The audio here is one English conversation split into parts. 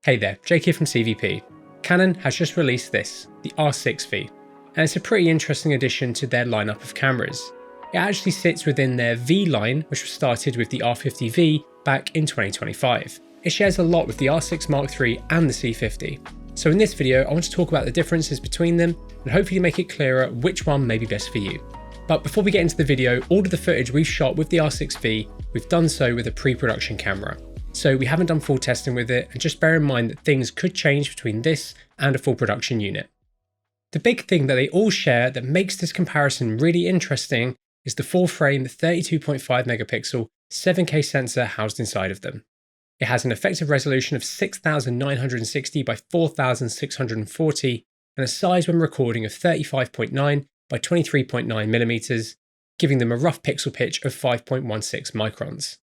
Hey there, Jake here from CVP. Canon has just released this, the R6V, and it's a pretty interesting addition to their lineup of cameras. It actually sits within their V line, which was started with the R50V back in 2025. It shares a lot with the R6 Mark III and the C50. So in this video, I want to talk about the differences between them and hopefully make it clearer which one may be best for you. But before we get into the video, all of the footage we've shot with the R6V, we've done so with a pre-production camera. So we haven't done full testing with it, and just bear in mind that things could change between this and a full production unit. The big thing that they all share that makes this comparison really interesting is the full frame 32.5 megapixel 7K sensor housed inside of them. It has an effective resolution of 6960 by 4640 and a size when recording of 35.9 by 23.9 millimeters, giving them a rough pixel pitch of 5.16 microns.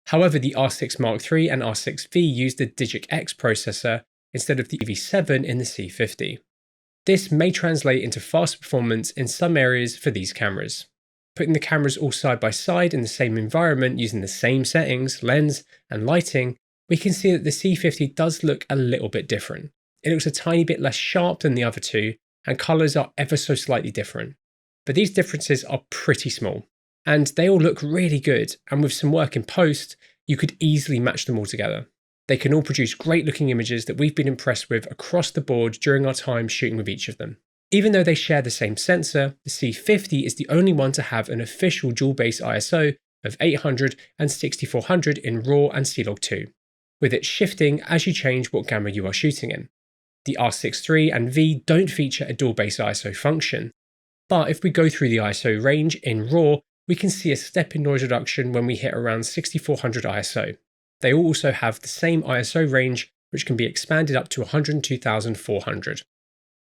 However, the R6 Mark III and R6V used the Digic X processor instead of the V7 in the C50. This may translate into faster performance in some areas for these cameras. Putting the cameras all side by side in the same environment using the same settings, lens, and lighting, we can see that the C50 does look a little bit different. It looks a tiny bit less sharp than the other two, and colours are ever so slightly different. But these differences are pretty small, and they all look really good, and with some work in post, you could easily match them all together. They can all produce great looking images that we've been impressed with across the board during our time shooting with each of them. Even though they share the same sensor, the C50 is the only one to have an official dual base ISO of 800 and 6400 in RAW and C-Log2, with it shifting as you change what gamma you are shooting in. The R6 III and V don't feature a dual base ISO function, but if we go through the ISO range in RAW, we can see a step in noise reduction when we hit around 6400 ISO. They also have the same ISO range, which can be expanded up to 102,400.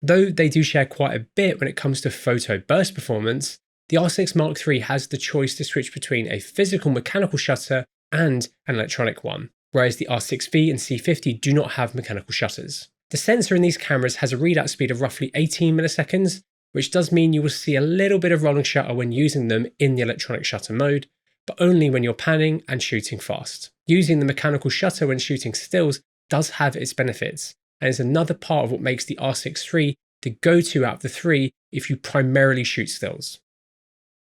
Though they do share quite a bit when it comes to photo burst performance, the R6 Mark III has the choice to switch between a physical mechanical shutter and an electronic one, whereas the R6V and C50 do not have mechanical shutters. The sensor in these cameras has a readout speed of roughly 18 milliseconds, which does mean you will see a little bit of rolling shutter when using them in the electronic shutter mode, but only when you're panning and shooting fast. Using the mechanical shutter when shooting stills does have its benefits, and is another part of what makes the R6 III the go-to out of the three if you primarily shoot stills.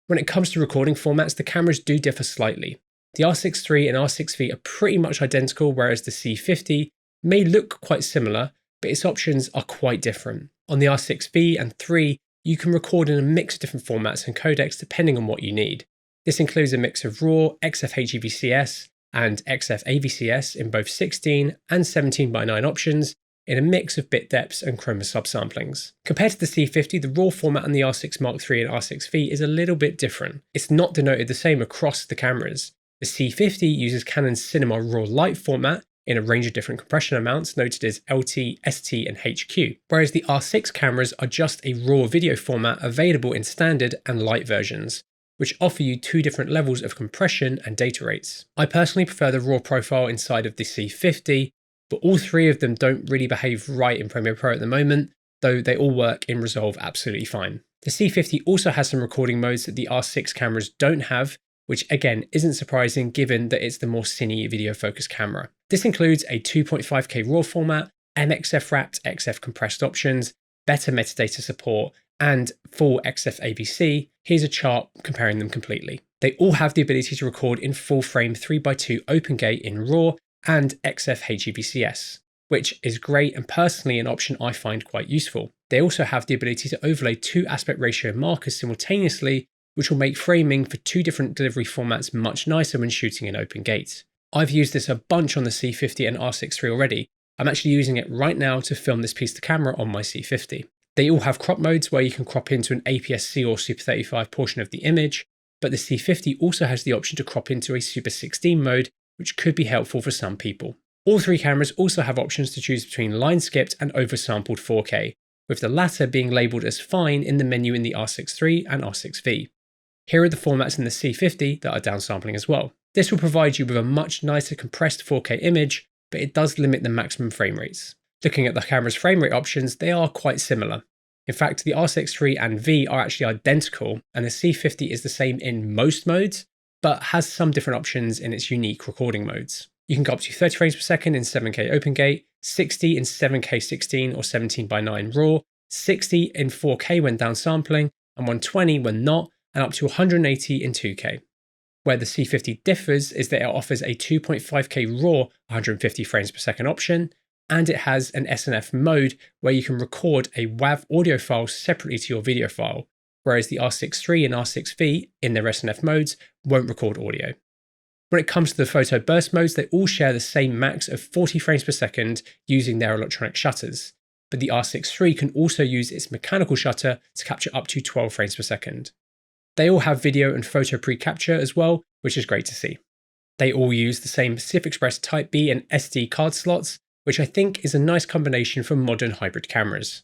When it comes to recording formats, the cameras do differ slightly. The R6 III and R6V are pretty much identical, whereas the C50 may look quite similar, but its options are quite different. On the R6V and III, you can record in a mix of different formats and codecs depending on what you need. This includes a mix of RAW, XF-HEVCS, and XF-AVCS in both 16 and 17:9 options, in a mix of bit depths and chroma subsamplings. Compared to the C50, the RAW format on the R6 Mark III and R6V is a little bit different. It's not denoted the same across the cameras. The C50 uses Canon's Cinema RAW Lite format in a range of different compression amounts noted as LT, ST, and HQ, whereas the R6 cameras are just a RAW video format available in standard and light versions, which offer you two different levels of compression and data rates. I personally prefer the RAW profile inside of the C50, but all three of them don't really behave right in Premiere Pro at the moment, though they all work in Resolve absolutely fine. The C50 also has some recording modes that the R6 cameras don't have, which again isn't surprising given that it's the more cine video focused camera. This includes a 2.5K RAW format, MXF wrapped XF compressed options, better metadata support, and full XF AVC. Here's a chart comparing them completely. They all have the ability to record in full frame 3x2 open gate in RAW and XF HEVCS, which is great and personally an option I find quite useful. They also have the ability to overlay two aspect ratio markers simultaneously, which will make framing for two different delivery formats much nicer when shooting in open gate. I've used this a bunch on the C50 and R6 III already. I'm actually using it right now to film this piece to camera on my C50. They all have crop modes where you can crop into an APS-C or Super 35 portion of the image, but the C50 also has the option to crop into a Super 16 mode, which could be helpful for some people. All three cameras also have options to choose between line skipped and oversampled 4K, with the latter being labelled as fine in the menu in the R6 III and R6V. Here are the formats in the C50 that are downsampling as well. This will provide you with a much nicer compressed 4K image, but it does limit the maximum frame rates. Looking at the camera's frame rate options, they are quite similar. In fact, the R6 III and V are actually identical, and the C50 is the same in most modes, but has some different options in its unique recording modes. You can go up to 30 frames per second in 7K OpenGate, 60 in 7K 16 or 17:9 RAW, 60 in 4K when downsampling, and 120 when not, and up to 180 in 2K. Where the C50 differs is that it offers a 2.5K RAW 150 frames per second option, and it has an SNF mode where you can record a WAV audio file separately to your video file, whereas the R6 III and R6 V in their SNF modes won't record audio. When it comes to the photo burst modes, they all share the same max of 40 frames per second using their electronic shutters, but the R6 III can also use its mechanical shutter to capture up to 12 frames per second. They all have video and photo pre-capture as well, which is great to see. They all use the same CIFexpress Type B and SD card slots, which I think is a nice combination for modern hybrid cameras.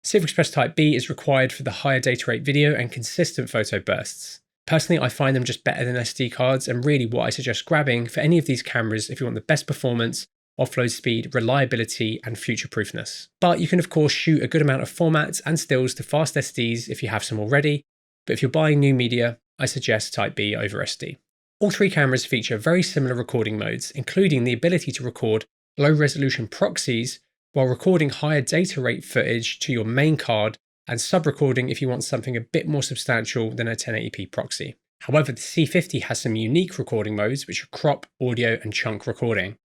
CIFexpress Type B is required for the higher data rate video and consistent photo bursts. Personally, I find them just better than SD cards, and really what I suggest grabbing for any of these cameras if you want the best performance, offload speed, reliability, and future-proofness. But you can of course shoot a good amount of formats and stills to fast SDs if you have some already, but if you're buying new media, I suggest Type B over SD. All three cameras feature very similar recording modes, including the ability to record low-resolution proxies while recording higher data rate footage to your main card, and sub-recording if you want something a bit more substantial than a 1080p proxy. However, the C50 has some unique recording modes, which are crop, audio, and chunk recording.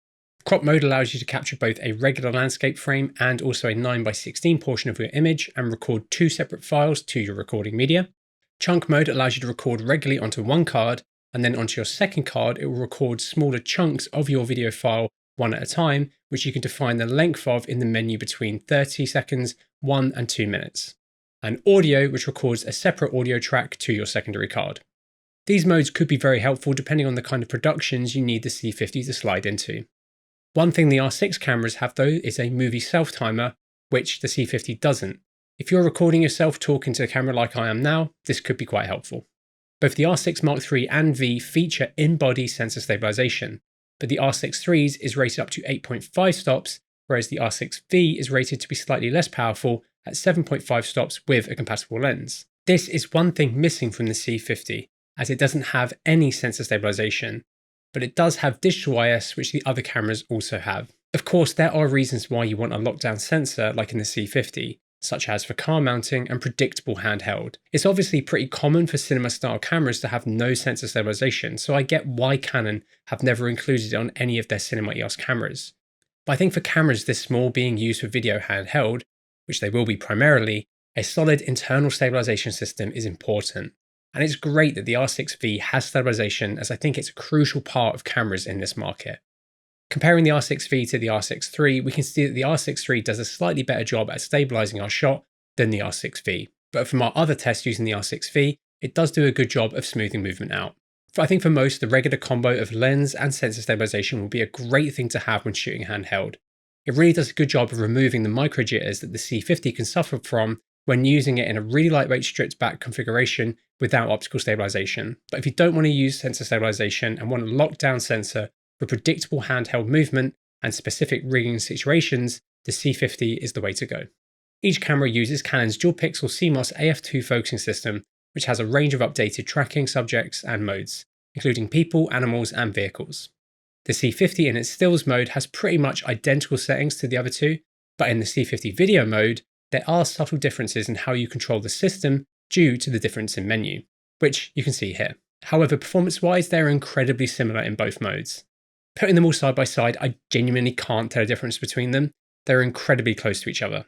Crop mode allows you to capture both a regular landscape frame and also a 9:16 portion of your image and record two separate files to your recording media. Chunk mode allows you to record regularly onto one card, and then onto your second card it will record smaller chunks of your video file one at a time, which you can define the length of in the menu between 30 seconds, 1 and 2 minutes. And audio, which records a separate audio track to your secondary card. These modes could be very helpful depending on the kind of productions you need the C50 to slide into. One thing the R6 cameras have though is a movie self-timer, which the C50 doesn't. If you're recording yourself talking to a camera like I am now, this could be quite helpful. Both the R6 Mark III and V feature in-body sensor stabilization, but the R6 III's is rated up to 8.5 stops, whereas the R6 V is rated to be slightly less powerful at 7.5 stops with a compatible lens. This is one thing missing from the C50, as it doesn't have any sensor stabilization, but it does have digital IS, which the other cameras also have. Of course, there are reasons why you want a lockdown sensor like in the C50, such as for car mounting and predictable handheld. It's obviously pretty common for cinema-style cameras to have no sensor stabilization, so I get why Canon have never included it on any of their Cinema EOS cameras. But I think for cameras this small being used for video handheld, which they will be primarily, a solid internal stabilization system is important. And it's great that the R6V has stabilization, as I think it's a crucial part of cameras in this market. Comparing the R6V to the R6 III, we can see that the R6 III does a slightly better job at stabilizing our shot than the R6V. But from our other tests using the R6V, it does do a good job of smoothing movement out. I think for most, the regular combo of lens and sensor stabilization will be a great thing to have when shooting handheld. It really does a good job of removing the micro jitters that the C50 can suffer from when using it in a really lightweight stripped back configuration without optical stabilization. But if you don't want to use sensor stabilization and want a lockdown sensor for predictable handheld movement and specific rigging situations, the C50 is the way to go. Each camera uses Canon's dual pixel CMOS AF2 focusing system, which has a range of updated tracking subjects and modes, including people, animals, and vehicles. The C50 in its stills mode has pretty much identical settings to the other two, but in the C50 video mode, there are subtle differences in how you control the system due to the difference in menu, which you can see here. However, performance-wise, they're incredibly similar in both modes. Putting them all side by side, I genuinely can't tell a difference between them. They're incredibly close to each other.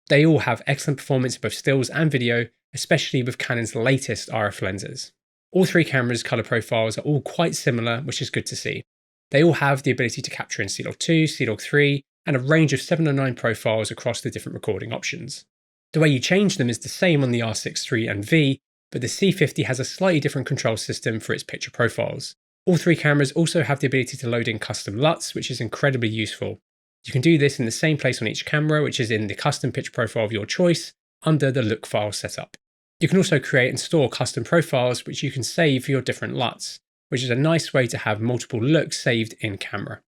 They all have excellent performance in both stills and video, especially with Canon's latest RF lenses. All three cameras' colour profiles are all quite similar, which is good to see. They all have the ability to capture in C-Log2, C-Log3, and a range of 709 profiles across the different recording options. The way you change them is the same on the R6 III and V, but the C50 has a slightly different control system for its picture profiles. All three cameras also have the ability to load in custom LUTs, which is incredibly useful. You can do this in the same place on each camera, which is in the custom picture profile of your choice, under the look file setup. You can also create and store custom profiles, which you can save for your different LUTs, which is a nice way to have multiple looks saved in camera.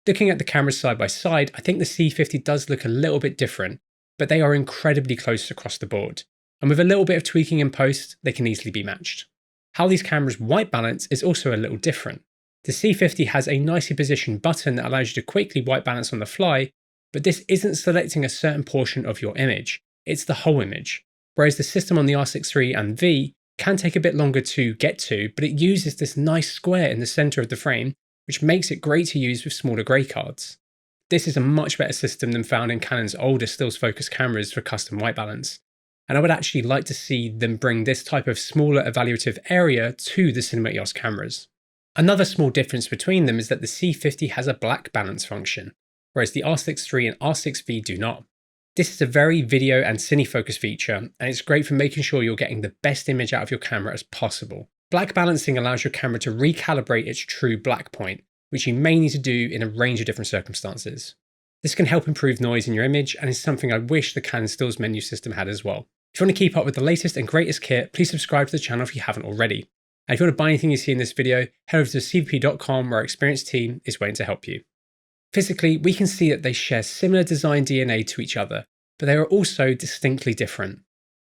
Looking at the cameras side by side, I think the C50 does look a little bit different, but they are incredibly close across the board. And with a little bit of tweaking in post, they can easily be matched. How these cameras white balance is also a little different. The C50 has a nicely positioned button that allows you to quickly white balance on the fly, but this isn't selecting a certain portion of your image, it's the whole image. Whereas the system on the R6 III and V can take a bit longer to get to, but it uses this nice square in the center of the frame, which makes it great to use with smaller grey cards. This is a much better system than found in Canon's older stills focus cameras for custom white balance, and I would actually like to see them bring this type of smaller evaluative area to the Cinema EOS cameras. Another small difference between them is that the C50 has a black balance function, whereas the R6 III and R6V do not. This is a very video and cine-focused feature, and it's great for making sure you're getting the best image out of your camera as possible. Black balancing allows your camera to recalibrate its true black point, which you may need to do in a range of different circumstances. This can help improve noise in your image, and is something I wish the Canon Stills menu system had as well. If you want to keep up with the latest and greatest kit, please subscribe to the channel if you haven't already. And if you want to buy anything you see in this video, head over to c50.com where our experienced team is waiting to help you. Physically, we can see that they share similar design DNA to each other, but they are also distinctly different.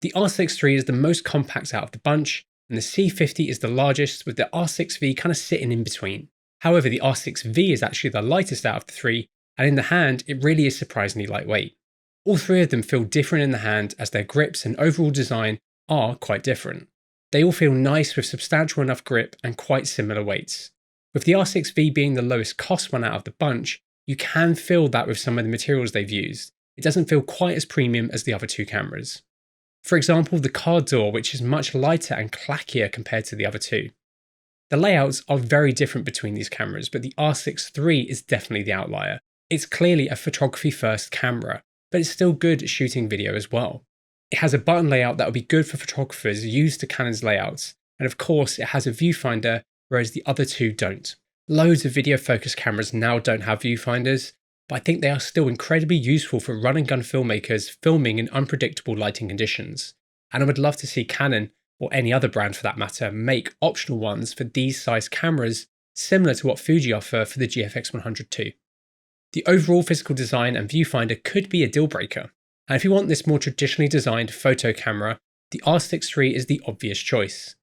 The R6 III is the most compact out of the bunch, and the C50 is the largest, with the R6V kind of sitting in between. However, the R6V is actually the lightest out of the three, and in the hand, it really is surprisingly lightweight. All three of them feel different in the hand as their grips and overall design are quite different. They all feel nice with substantial enough grip and quite similar weights. With the R6V being the lowest cost one out of the bunch, you can feel that with some of the materials they've used. It doesn't feel quite as premium as the other two cameras. For example, the card door, which is much lighter and clackier compared to the other two. The layouts are very different between these cameras, but the R6 III is definitely the outlier. It's clearly a photography first camera, but it's still good at shooting video as well. It has a button layout that will be good for photographers used to Canon's layouts, and of course it has a viewfinder, whereas the other two don't. Loads of video focus cameras now don't have viewfinders, but I think they are still incredibly useful for run and gun filmmakers filming in unpredictable lighting conditions. And I would love to see Canon, or any other brand for that matter, make optional ones for these size cameras, similar to what Fuji offer for the GFX100 II. The overall physical design and viewfinder could be a deal breaker, and if you want this more traditionally designed photo camera, the R6 III is the obvious choice.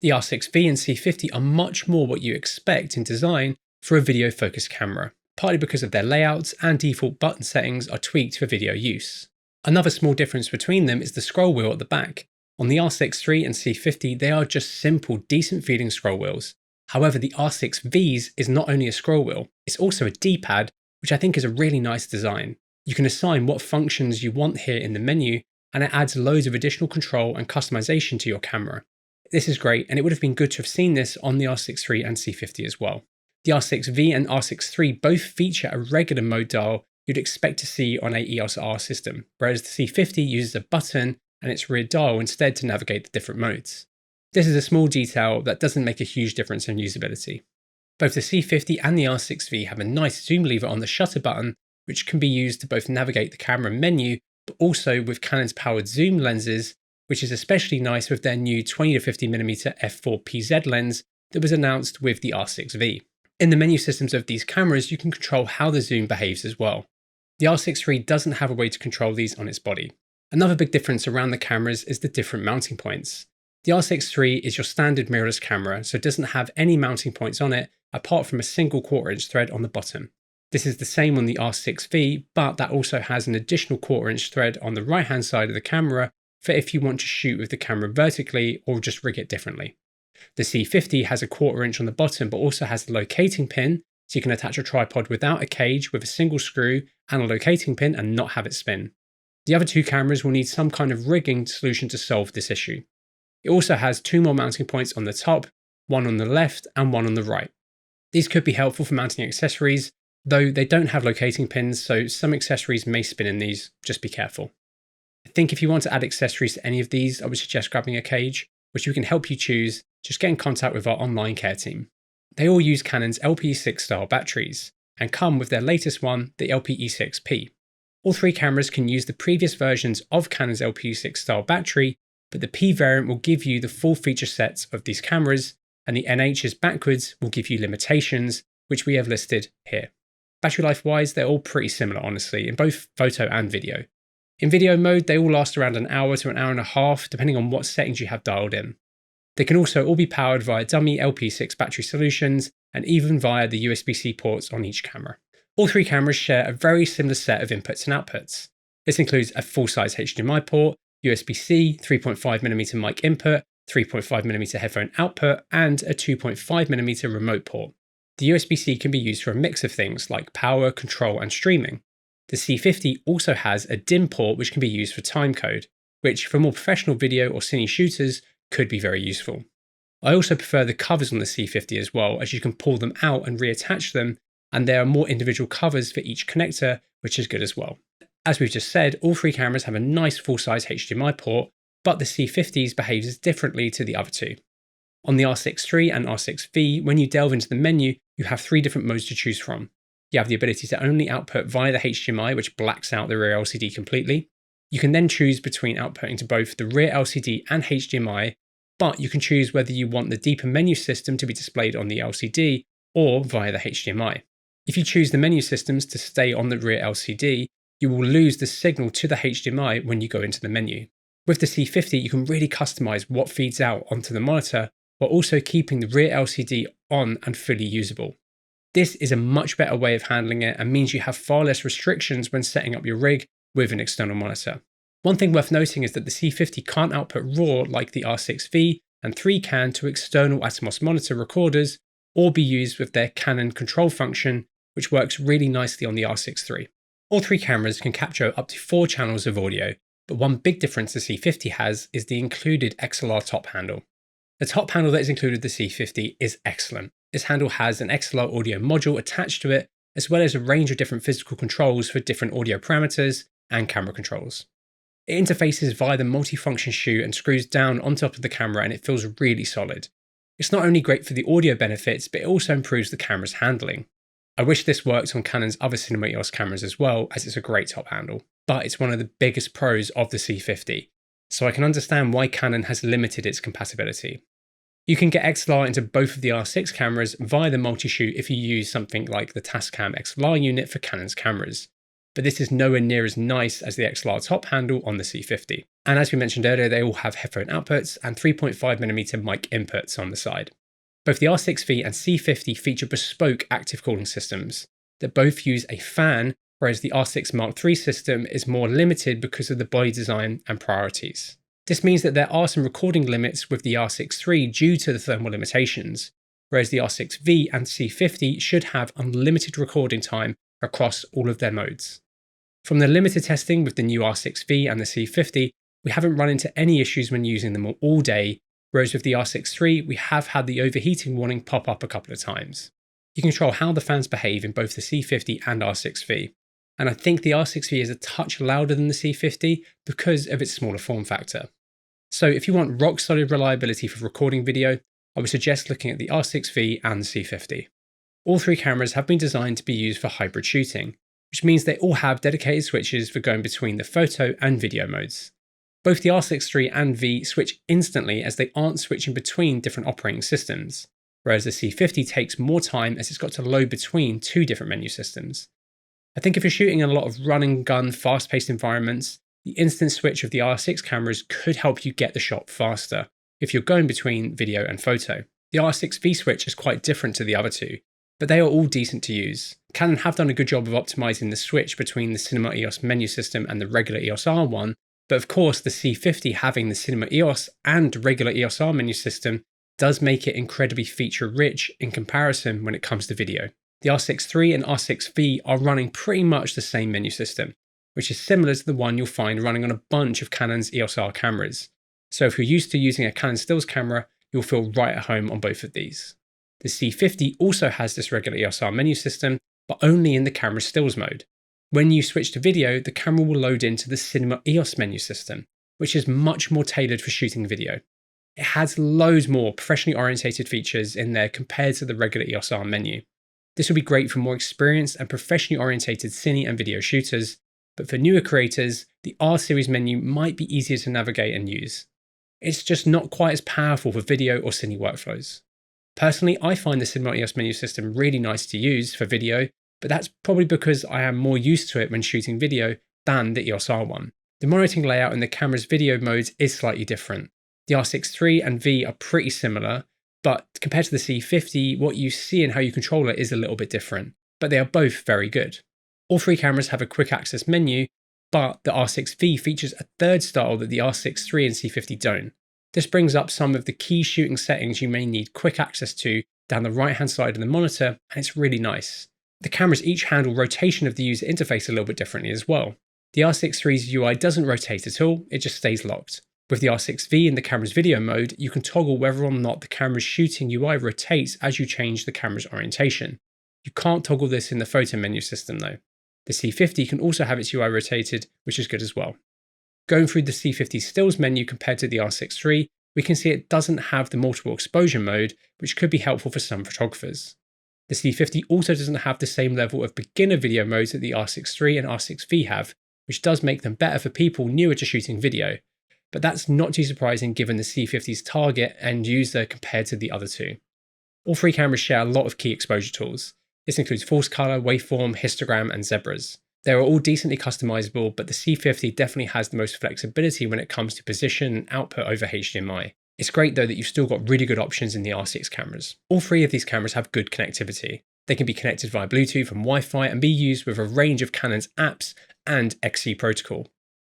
The R6V and C50 are much more what you expect in design for a video focused camera, partly because of their layouts and default button settings are tweaked for video use. Another small difference between them is the scroll wheel at the back. On the R6 III and C50, they are just simple, decent feeling scroll wheels. However, the R6V's is not only a scroll wheel, it's also a D-pad, which I think is a really nice design. You can assign what functions you want here in the menu, and it adds loads of additional control and customization to your camera. This is great, and it would have been good to have seen this on the R6 III and C50 as well. The R6V and R6 III both feature a regular mode dial you'd expect to see on a EOS R system, whereas the C50 uses a button and its rear dial instead to navigate the different modes. This is a small detail that doesn't make a huge difference in usability. Both the C50 and the R6V have a nice zoom lever on the shutter button, which can be used to both navigate the camera menu, but also with Canon's powered zoom lenses, which is especially nice with their new 20-50mm f4PZ lens that was announced with the R6V. In the menu systems of these cameras, you can control how the zoom behaves as well. The R6 III doesn't have a way to control these on its body. Another big difference around the cameras is the different mounting points. The R6 III is your standard mirrorless camera, so it doesn't have any mounting points on it apart from a single 1/4" thread on the bottom. This is the same on the R6V, but that also has an additional 1/4" thread on the right hand side of the camera for if you want to shoot with the camera vertically or just rig it differently. The C50 has a 1/4" on the bottom, but also has the locating pin, so you can attach a tripod without a cage with a single screw and a locating pin and not have it spin. The other two cameras will need some kind of rigging solution to solve this issue. It also has two more mounting points on the top, one on the left and one on the right. These could be helpful for mounting accessories, though they don't have locating pins, so some accessories may spin in these, just be careful. I think if you want to add accessories to any of these, I would suggest grabbing a cage, which we can help you choose. Just get in contact with our online care team. They all use Canon's LPE6 style batteries, and come with their latest one, the LPE6P. All three cameras can use the previous versions of Canon's LPE6 style battery, but the P variant will give you the full feature sets of these cameras, and the NH's backwards will give you limitations, which we have listed here. Battery life wise, they're all pretty similar honestly, in both photo and video. In video mode, they all last around an hour to an hour and a half, depending on what settings you have dialed in. They can also all be powered via dummy LP6 battery solutions, and even via the USB-C ports on each camera. All three cameras share a very similar set of inputs and outputs. This includes a full-size HDMI port, USB-C, 3.5mm mic input, 3.5mm headphone output, and a 2.5mm remote port. The USB-C can be used for a mix of things like power, control, and streaming. The C50 also has a DIMM port which can be used for timecode, which for more professional video or cine shooters could be very useful. I also prefer the covers on the C50 as well, as you can pull them out and reattach them, and there are more individual covers for each connector, which is good as well. As we've just said, all three cameras have a nice full-size HDMI port, but the C50's behaves differently to the other two. On the R6 III and R6 V, when you delve into the menu, you have three different modes to choose from. You have the ability to only output via the HDMI, which blacks out the rear LCD completely. You can then choose between outputting to both the rear LCD and HDMI, but you can choose whether you want the deeper menu system to be displayed on the LCD or via the HDMI. If you choose the menu systems to stay on the rear LCD, you will lose the signal to the HDMI when you go into the menu. With the C50, you can really customize what feeds out onto the monitor, while also keeping the rear LCD on and fully usable. This is a much better way of handling it and means you have far less restrictions when setting up your rig with an external monitor. One thing worth noting is that the C50 can't output RAW like the R6V and III can to external Atomos monitor recorders, or be used with their Canon control function, which works really nicely on the R6 III. All three cameras can capture up to 4 channels of audio, but one big difference the C50 has is the included XLR top handle. The top handle that is included with the C50 is excellent. This handle has an XLR audio module attached to it, as well as a range of different physical controls for different audio parameters and camera controls. It interfaces via the multifunction shoe and screws down on top of the camera, and it feels really solid. It's not only great for the audio benefits, but it also improves the camera's handling. I wish this worked on Canon's other Cinema EOS cameras as well, as it's a great top handle, but it's one of the biggest pros of the C50, so I can understand why Canon has limited its compatibility. You can get XLR into both of the R6 cameras via the multi-shoot if you use something like the Tascam XLR unit for Canon's cameras, but this is nowhere near as nice as the XLR top handle on the C50. And as we mentioned earlier, they all have headphone outputs and 3.5mm mic inputs on the side. Both the R6V and C50 feature bespoke active cooling systems that both use a fan, whereas the R6 Mark III system is more limited because of the body design and priorities. This means that there are some recording limits with the R6 III due to the thermal limitations, whereas the R6V and C50 should have unlimited recording time across all of their modes. From the limited testing with the new R6V and the C50, we haven't run into any issues when using them all day, whereas with the R6 III, we have had the overheating warning pop up a couple of times. You can control how the fans behave in both the C50 and R6V, and I think the R6V is a touch louder than the C50 because of its smaller form factor. So if you want rock solid reliability for recording video, I would suggest looking at the R6V and the C50. All three cameras have been designed to be used for hybrid shooting, which means they all have dedicated switches for going between the photo and video modes. Both the R6 III and V switch instantly as they aren't switching between different operating systems, whereas the C50 takes more time as it's got to load between 2 different menu systems. I think if you're shooting in a lot of run and gun fast-paced environments, the instant switch of the R6 cameras could help you get the shot faster if you're going between video and photo. The R6V switch is quite different to the other two, but they are all decent to use. Canon have done a good job of optimizing the switch between the Cinema EOS menu system and the regular EOS R1, but of course the C50 having the Cinema EOS and regular EOS R menu system does make it incredibly feature rich in comparison when it comes to video. The R6 III and R6V are running pretty much the same menu system, which is similar to the one you'll find running on a bunch of Canon's EOS R cameras. So if you're used to using a Canon stills camera, you'll feel right at home on both of these. The C50 also has this regular EOS R menu system, but only in the camera stills mode. When you switch to video, the camera will load into the Cinema EOS menu system, which is much more tailored for shooting video. It has loads more professionally orientated features in there compared to the regular EOS R menu. This will be great for more experienced and professionally orientated cine and video shooters, but for newer creators, the R series menu might be easier to navigate and use. It's just not quite as powerful for video or cine workflows. Personally, I find the Cinema EOS menu system really nice to use for video, but that's probably because I am more used to it when shooting video than the EOS R one. The monitoring layout in the camera's video modes is slightly different. The R6 III and V are pretty similar, But compared to the C50, what you see and how you control it is a little bit different, but they are both very good. All three cameras have a quick access menu, but the R6V features a third style that the R6 III and C50 don't. This brings up some of the key shooting settings you may need quick access to down the right hand side of the monitor, and it's really nice. The cameras each handle rotation of the user interface a little bit differently as well. The R6 III's UI doesn't rotate at all, it just stays locked. With the R6V in the camera's video mode, you can toggle whether or not the camera's shooting UI rotates as you change the camera's orientation. You can't toggle this in the photo menu system though. The C50 can also have its UI rotated, which is good as well. Going through the C50 stills menu compared to the R6 III, we can see it doesn't have the multiple exposure mode, which could be helpful for some photographers. The C50 also doesn't have the same level of beginner video modes that the R6 III and R6V have, which does make them better for people newer to shooting video. But that's not too surprising given the C50's target end user compared to the other two. All three cameras share a lot of key exposure tools. This includes false color, waveform, histogram, and zebras. They are all decently customizable, but the C50 definitely has the most flexibility when it comes to position and output over HDMI. It's great though that you've still got really good options in the R6 cameras. All three of these cameras have good connectivity. They can be connected via Bluetooth and Wi-Fi and be used with a range of Canon's apps and XC protocol.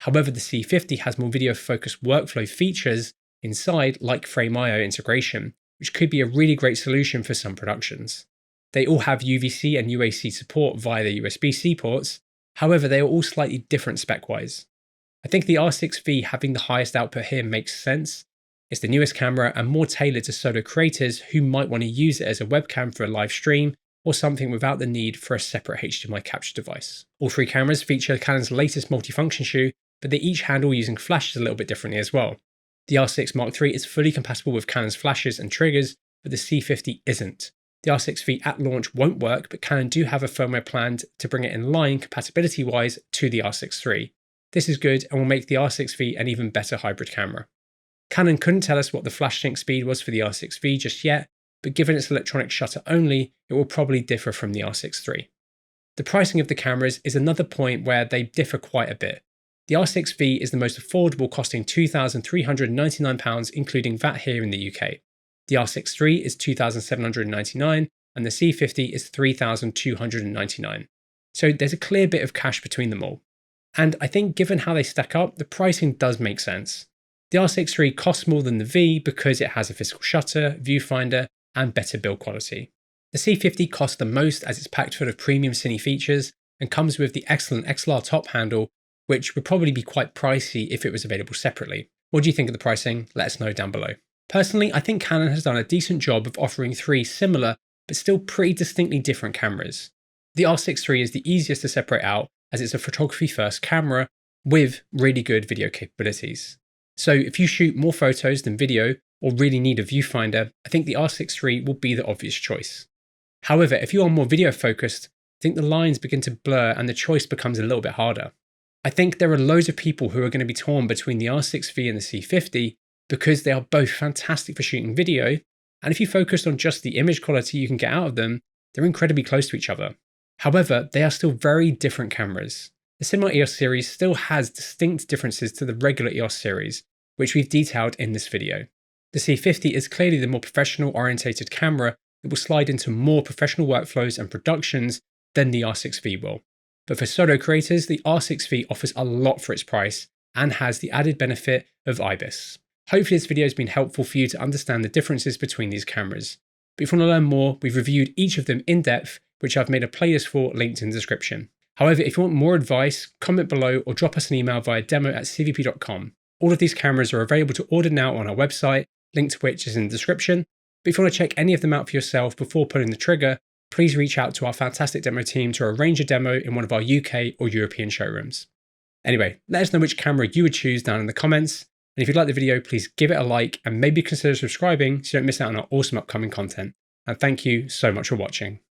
However, the C50 has more video-focused workflow features inside, like Frame.io integration, which could be a really great solution for some productions. They all have UVC and UAC support via the USB-C ports, however they are all slightly different spec-wise. I think the R6V having the highest output here makes sense. It's the newest camera and more tailored to solo creators who might want to use it as a webcam for a live stream or something without the need for a separate HDMI capture device. All three cameras feature Canon's latest multifunction shoe, but they each handle using flashes a little bit differently as well. The R6 Mark III is fully compatible with Canon's flashes and triggers, but the C50 isn't. The R6V at launch won't work, but Canon do have a firmware planned to bring it in line compatibility-wise to the R6 III. This is good and will make the R6V an even better hybrid camera. Canon couldn't tell us what the flash sync speed was for the R6V just yet, but given it's electronic shutter only, it will probably differ from the R6 III. The pricing of the cameras is another point where they differ quite a bit. The R6V is the most affordable, costing £2,399 including VAT here in the UK. The R6 III is £2,799 and the C50 is £3,299. So there's a clear bit of cash between them all. And I think given how they stack up, the pricing does make sense. The R6 III costs more than the V because it has a physical shutter, viewfinder, and better build quality. The C50 costs the most as it's packed full of premium cine features and comes with the excellent XLR top handle, which would probably be quite pricey if it was available separately. What do you think of the pricing? Let us know down below. Personally, I think Canon has done a decent job of offering three similar, but still pretty distinctly different cameras. The R6 III is the easiest to separate out as it's a photography-first camera with really good video capabilities. So if you shoot more photos than video or really need a viewfinder, I think the R6 III will be the obvious choice. However, if you are more video focused, I think the lines begin to blur and the choice becomes a little bit harder. I think there are loads of people who are going to be torn between the R6V and the C50 because they are both fantastic for shooting video, and if you focus on just the image quality you can get out of them, they're incredibly close to each other. However, they are still very different cameras. The Cinema EOS series still has distinct differences to the regular EOS series, which we've detailed in this video. The C50 is clearly the more professional orientated camera that will slide into more professional workflows and productions than the R6V will. But for solo creators, the R6V offers a lot for its price and has the added benefit of IBIS. Hopefully this video has been helpful for you to understand the differences between these cameras. But if you want to learn more, we've reviewed each of them in depth, which I've made a playlist for linked in the description. However, if you want more advice, comment below or drop us an email via demo@cvp.com. All of these cameras are available to order now on our website, link to which is in the description. But if you want to check any of them out for yourself before pulling the trigger, please reach out to our fantastic demo team to arrange a demo in one of our UK or European showrooms. Anyway, let us know which camera you would choose down in the comments. And if you'd like the video, please give it a like and maybe consider subscribing so you don't miss out on our awesome upcoming content. And thank you so much for watching.